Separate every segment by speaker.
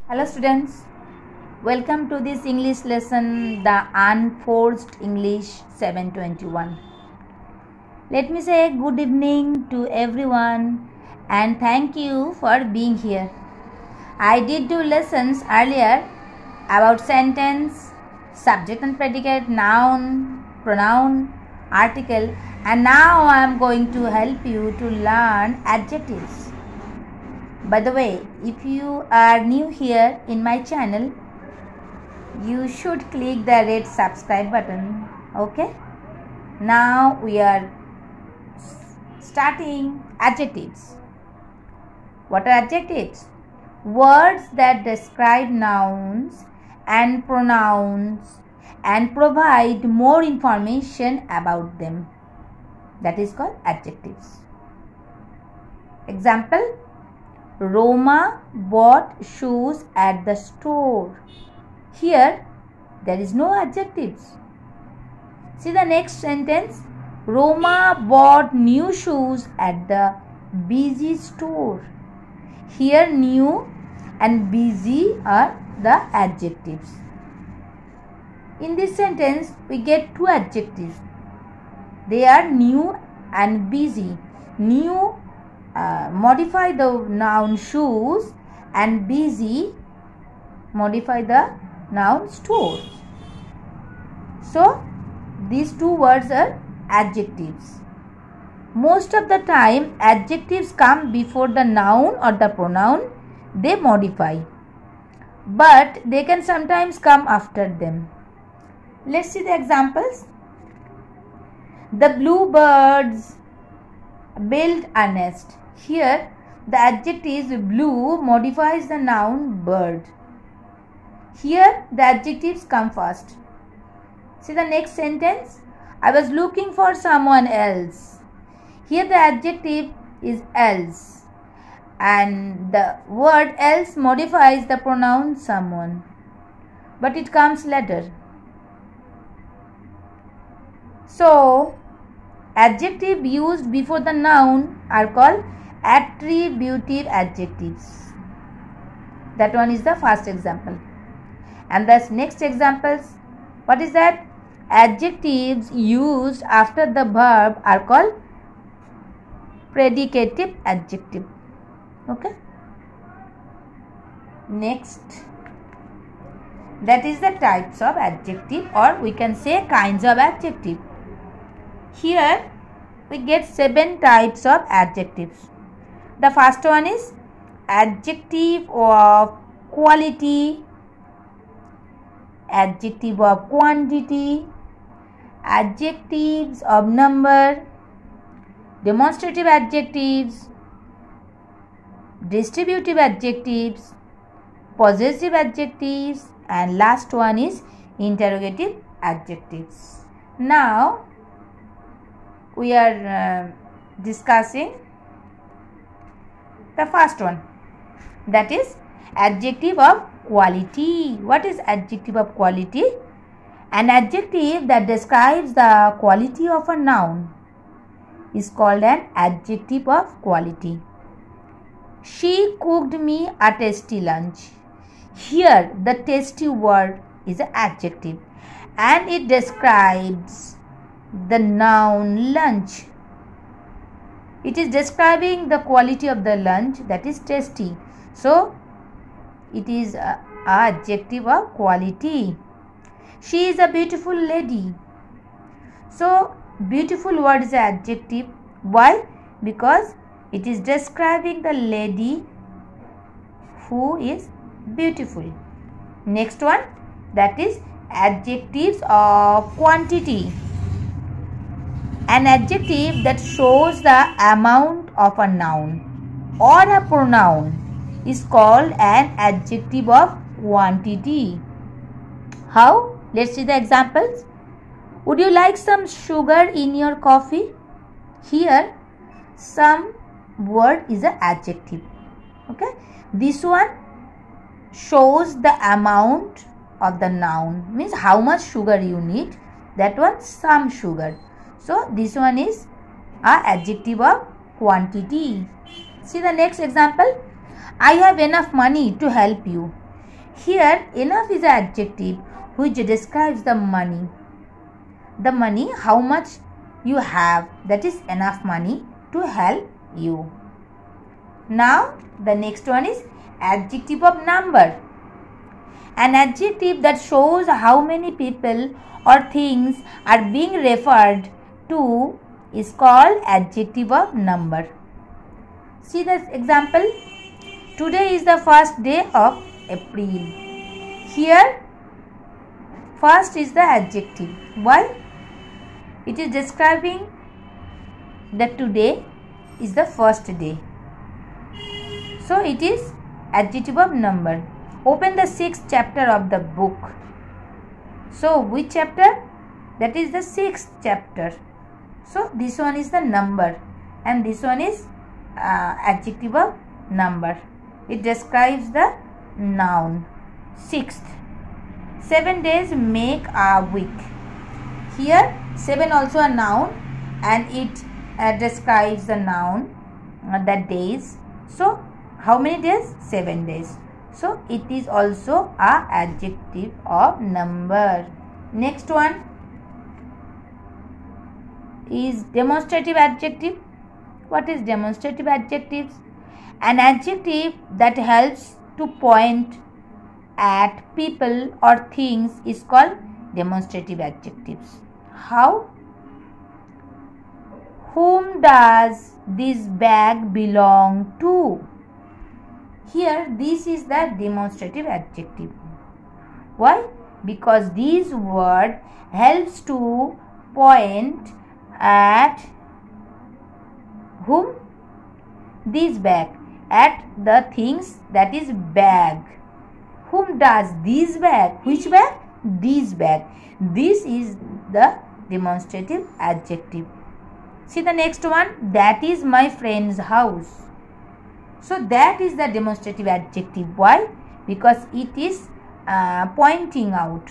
Speaker 1: Hello students, welcome to this English lesson, the Unforced English 721. Let me say good evening to everyone and thank you for being here. I did do lessons earlier about sentence, subject and predicate, noun, pronoun, article, and now I am going to help you to learn adjectives. By the way, if you are new here in my channel, you should click the red subscribe button. Okay? Now we are starting adjectives. What are adjectives? Words that describe nouns and pronouns and provide more information about them. That is called adjectives. Example: Roma bought shoes at the store. Here, there is no adjectives. See the next sentence. Roma bought new shoes at the busy store. Here, new and busy are the adjectives. In this sentence, we get two adjectives. They are new and busy. New modify the noun shoes and busy modify the noun store. So these two words are adjectives. Most of the time adjectives come before the noun or the pronoun they modify, but they can sometimes come after them. Let's see the examples. The bluebirds built a nest. Here, the adjective blue modifies the noun bird. Here, the adjectives come first. See the next sentence. I was looking for someone else. Here, the adjective is else. And the word else modifies the pronoun someone. But it comes later. So, adjective used before the noun are called attributive adjectives. That one is the first example. And the next examples, what is that? Adjectives used after the verb are called predicative adjective. Okay. Next, that is the types of adjective, or we can say kinds of adjective. Here we get 7 types of adjectives. The first one is adjective of quality, adjective of quantity, adjectives of number, demonstrative adjectives, distributive adjectives, possessive adjectives, and last one is interrogative adjectives. Now we are discussing the first one, that is adjective of quality. What is adjective of quality? An adjective that describes the quality of a noun is called an adjective of quality. She cooked me a tasty lunch. Here the tasty word is an adjective and it describes the noun lunch. It is describing the quality of the lunch, that is tasty. So it is an adjective of quality. She is a beautiful lady. So beautiful word is an adjective. Why? Because it is describing the lady who is beautiful. Next one, that is adjectives of quantity. An adjective that shows the amount of a noun or a pronoun is called an adjective of quantity. How? Let's see the examples. Would you like some sugar in your coffee? Here, some word is an adjective. Okay. This one shows the amount of the noun, means how much sugar you need. That one, some sugar. So this one is an adjective of quantity. See the next example. I have enough money to help you. Here enough is an adjective which describes the money. The money, how much you have, that is enough money to help you. Now the next one is adjective of number. An adjective that shows how many people or things are being referred to is called adjective of number. See the example. Today is the first day of April. Here first is the adjective. Why? It is describing that today is the first day. So it is adjective of number. Open the 6th chapter of the book. So which chapter? That is the 6th chapter. So this one is the number and this one is adjective of number. It describes the noun. 6th. 7 days make a week. Here 7 also a noun and it describes the noun, the days. So how many days? 7 days. So it is also a adjective of number. Next one is demonstrative adjective. What is demonstrative adjectives? An adjective that helps to point at people or things is called demonstrative adjectives. How? Whom does this bag belong to? Here this is the demonstrative adjective. Why? Because this word helps to point at whom? This bag. At the things, that is bag. Whom does this bag? Which bag? This bag. This is the demonstrative adjective. See the next one. That is my friend's house. So that is the demonstrative adjective. Why? Because it is pointing out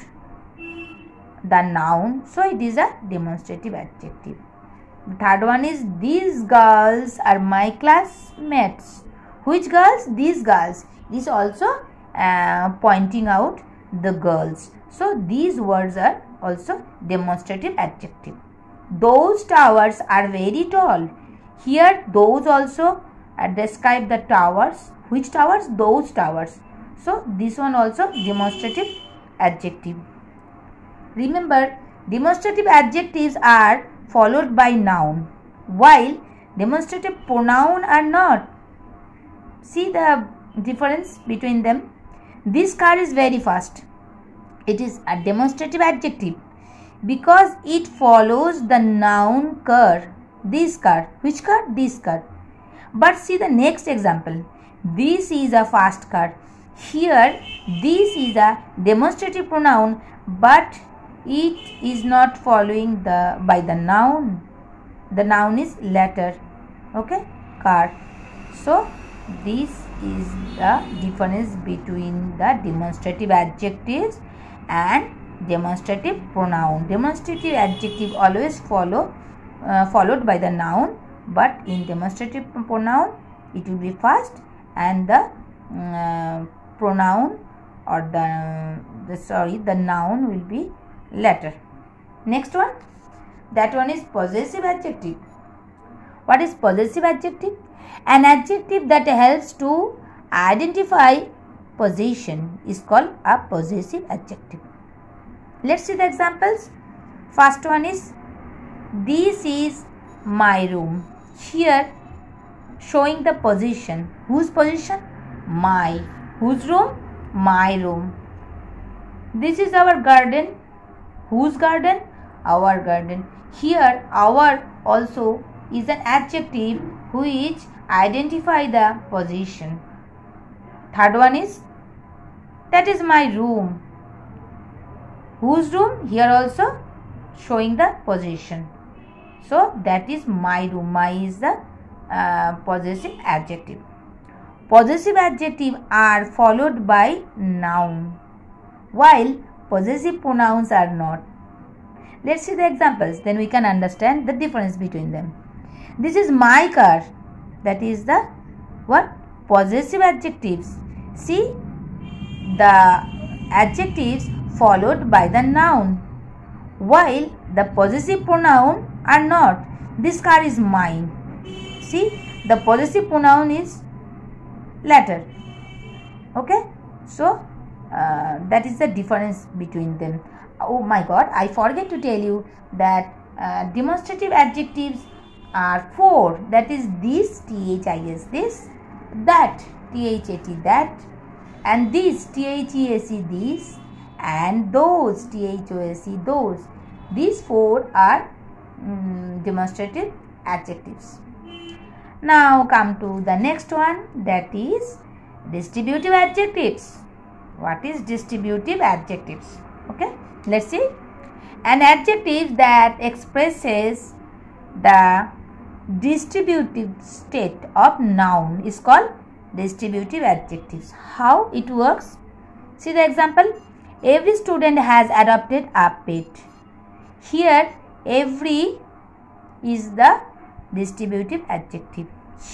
Speaker 1: the noun. So it is a demonstrative adjective. The third one is these girls are my classmates. Which girls? These girls. This also pointing out the girls. So these words are also demonstrative adjective. Those towers are very tall. Here those also describe the towers. Which towers? Those towers. So this one also demonstrative adjective. Remember, demonstrative adjectives are followed by noun, while demonstrative pronoun are not. See the difference between them. This car is very fast. It is a demonstrative adjective because it follows the noun car. This car. Which car? This car. But see the next example. This is a fast car. Here this is a demonstrative pronoun, but it is not following by the noun. The noun is later. Okay, car. So this is the difference between the demonstrative adjectives and demonstrative pronoun. Demonstrative adjective always followed by the noun, but in demonstrative pronoun it will be first and the pronoun or the noun will be later. Next one, that one is possessive adjective. What is possessive adjective? An adjective that helps to identify possession is called a possessive adjective. Let's see the examples. First one is this is my room. Here showing the possession. Whose possession? My. Whose room? My room. This is our garden. Whose garden? Our garden. Here our also is an adjective which identify the possession. Third one is that is my room. Whose room? Here also showing the possession. So that is my room. My is the possessive adjective. Possessive adjectives are followed by noun, while possessive pronouns are not. Let's see the examples, then we can understand the difference between them. This is my car. That is the what? Possessive adjectives. See, the adjectives followed by the noun, while the possessive pronoun are not. This car is mine. See, the possessive pronoun is latter. Okay, so that is the difference between them. Oh my God, I forget to tell you that demonstrative adjectives are 4. That is this, this, this, that, that, that, and this, thec, this, and those, thos, those. These 4 are demonstrative adjectives. Now come to the next one, that is distributive adjectives. What is distributive adjectives? Okay, let's see. An adjective that expresses the distributive state of noun is called distributive adjectives. How it works? See the example. Every student has adopted a pet. Here, every is the distributive adjective.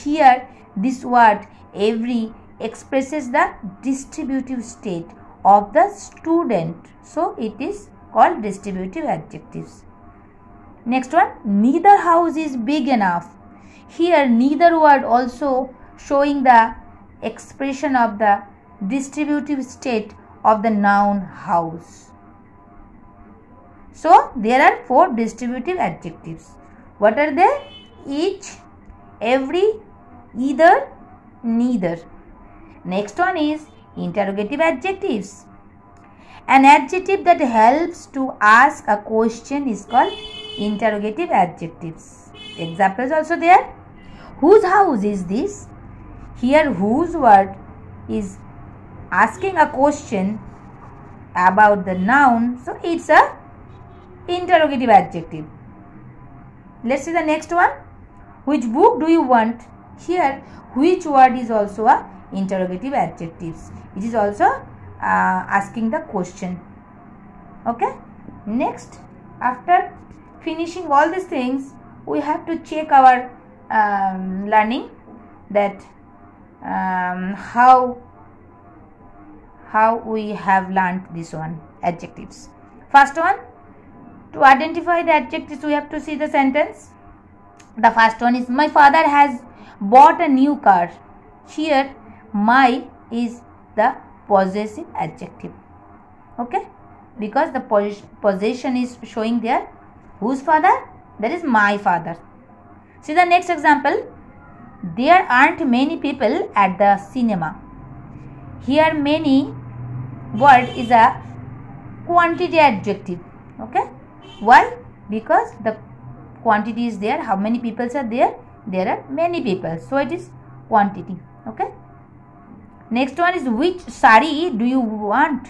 Speaker 1: Here, this word every expresses the distributive state of the student. So, it is called distributive adjectives. Next one, neither house is big enough. Here, neither word also showing the expression of the distributive state of the noun house. So, there are 4 distributive adjectives. What are they? Each, every, either, neither. Next one is interrogative adjectives. An adjective that helps to ask a question is called interrogative adjectives. Examples also there. Whose house is this? Here whose word is asking a question about the noun, so it's a interrogative adjective. Let's see the next one. Which book do you want? Here which word is also a interrogative adjectives. It is also asking the question. Okay. Next, after finishing all these things, we have to check our learning, that how we have learned this one, adjectives. First one, to identify the adjectives, we have to see the sentence. The first one is, my father has bought a new car. Here my is the possessive adjective. Okay, because the possession is showing there. Whose father? That is my father. See the next example. There aren't many people at the cinema. Here many word is a quantity adjective. Okay, why? Because the quantity is there. How many people are there? There are many people, so it is quantity. Okay. Next one is, which sari do you want?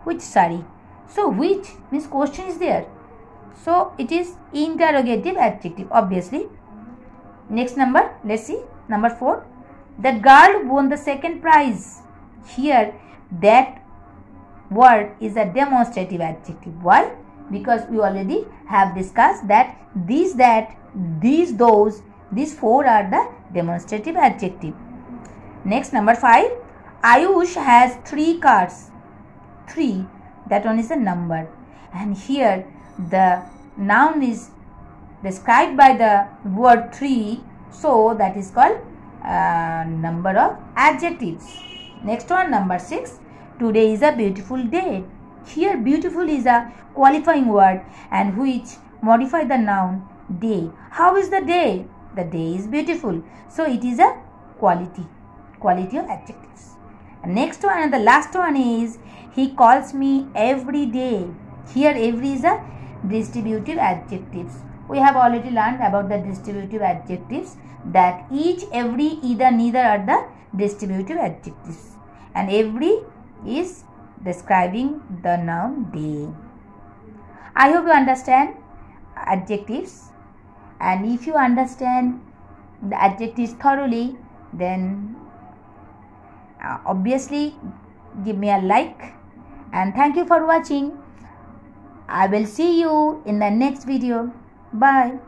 Speaker 1: Which sari? So which means question is there, so it is interrogative adjective, obviously. Next number, let's see, number 4. The girl won the second prize. Here that word is a demonstrative adjective. Why? Because we already have discussed that these, that, these, those, these 4 are the demonstrative adjective. Next, number 5. Ayush has 3 cars. 3, that one is a number, and here the noun is described by the word 3, so that is called number of adjectives. Next one, number 6. Today is a beautiful day. Here beautiful is a qualifying word and which modify the noun day. How is the day? The day is beautiful, so it is a quality of adjectives. And next one and the last one is, he calls me every day. Here every is a distributive adjectives. We have already learned about the distributive adjectives, that each, every, either, neither are the distributive adjectives, and every is describing the noun day. I hope you understand adjectives, and if you understand the adjectives thoroughly, then obviously give me a like, and thank you for watching. I will see you in the next video. Bye.